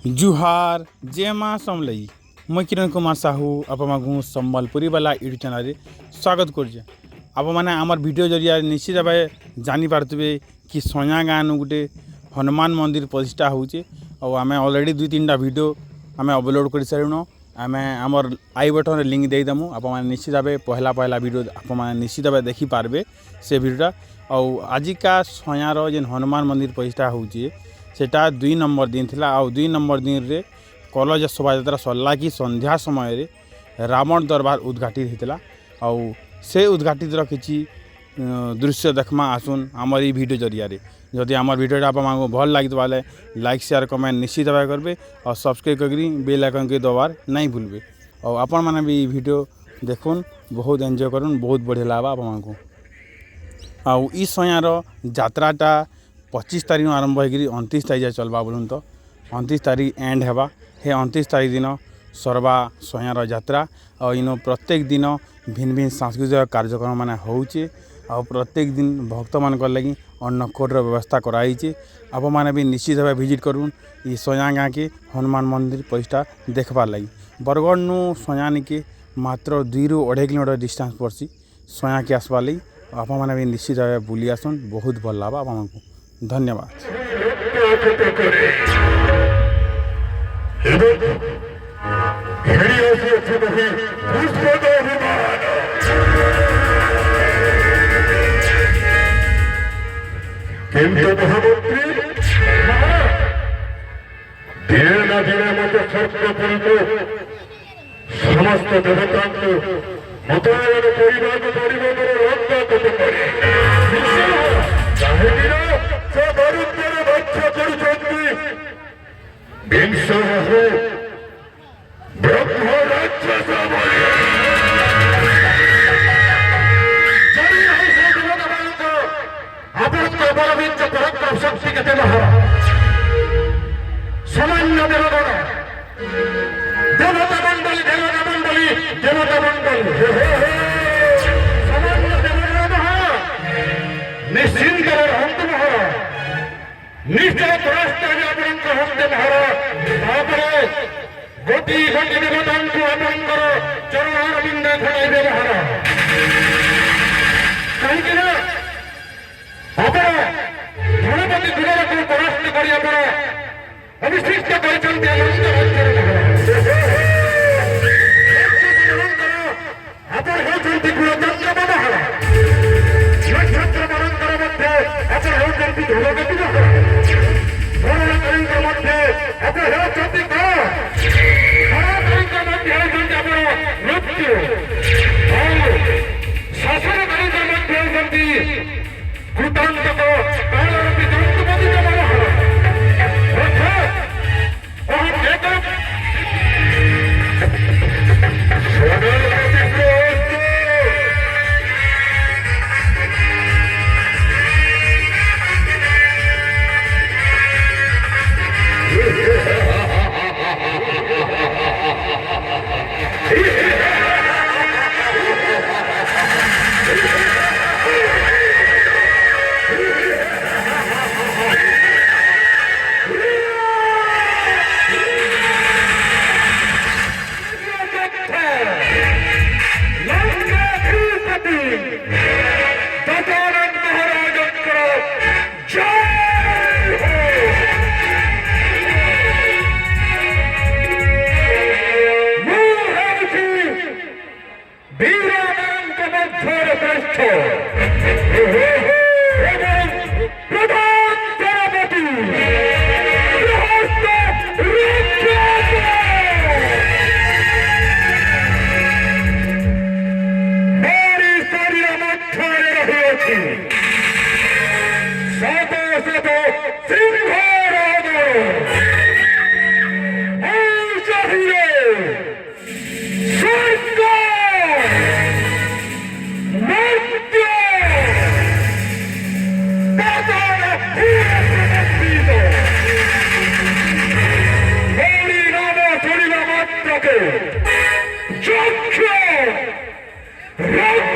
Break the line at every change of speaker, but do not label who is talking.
जुहार जय माँ समलई मुई किरण कुमार साहू आपको सम्बलपुरी वाला यूट्यूब चैनल स्वागत करुचे। आप मैंने आमर वीडियो जरिया निश्चित भाव जानीपे कि सया गाँव गोटे हनुमान मंदिर प्रतिष्ठा होचे और आम अलरेडी 2-3टा वीडियो आम अपलोड कर सारूँ। आम आमर आई बटन लिंक देदेमु आप निश्चित भाव पहला वीडियो आप निश्चित भाव देखिपारे से वीडियोटा। और आजिका सयार जेन हनुमान मंदिर प्रतिष्ठा होचे सेटा 2 नंबर दिन थिला। आ 2 नंबर दिन रे कलश शोभा सरला कि संध्या समय रे रावण दरबार उद्घाटित होता। आउ से उद्घाटित किसी दृश्य देखमा आसुन आमर ये वीडियो जरिया रे। जदि आमर वीडियोटा आपको भल लगे वाले लाइक शेयर कमेंट निश्चित भाव करेंगे और सब्सक्राइब करी बेल आइकन के दबार नहीं भूलबे। और आपण मैंने भी वीडियो देखुन बहुत एंजॉय करुन बहुत बढ़िया लगा आपको। आउ ई सयार यात्राटा 25 तारीख आरंभ होकर 29 तारीख चलवा बोलूँ तो 29 तारीख एंड हेबा। हे 29 तारीख दिन सरवा सयार यात्रा और इन प्रत्येक दिन भिन्न भिन्न सांस्कृतिक कार्यक्रम मान होचे और प्रत्येक दिन भक्त मान लगी अन्नकूटर व्यवस्था कराई। आप मैंने भी निश्चित भाव विजिट करूँ ये सया गाँ के हनुमान मंदिर प्रतिष्ठा देखबार लगी। बरगढ़ नु सया के मात्र 2-2.5 किलोमीटर डिस्टेंस पड़सी सया के आसबार लगी। आप मैंने भी निश्चित भाव बुली आसन बहुत भल लगा आपको। धन्यवाद।
समस्त देवता मतदान शक्ति के सामान्य देवगण देवता मंडल सामान्य देवगण निश्चिंत हंत महारा निश्चय राष्ट्र हंत महारा गोटी गोटी देवता चरणारविंद खड़ाई महारा कहीं गणपति दुर्गा को परास्त कर अभिषिक्त करते नक्षत्र परंपर मध्य अपन होती धूलगति मध्य अपन होती मध्य मृत्यु शासन मध्य होती कृतांत को Joke!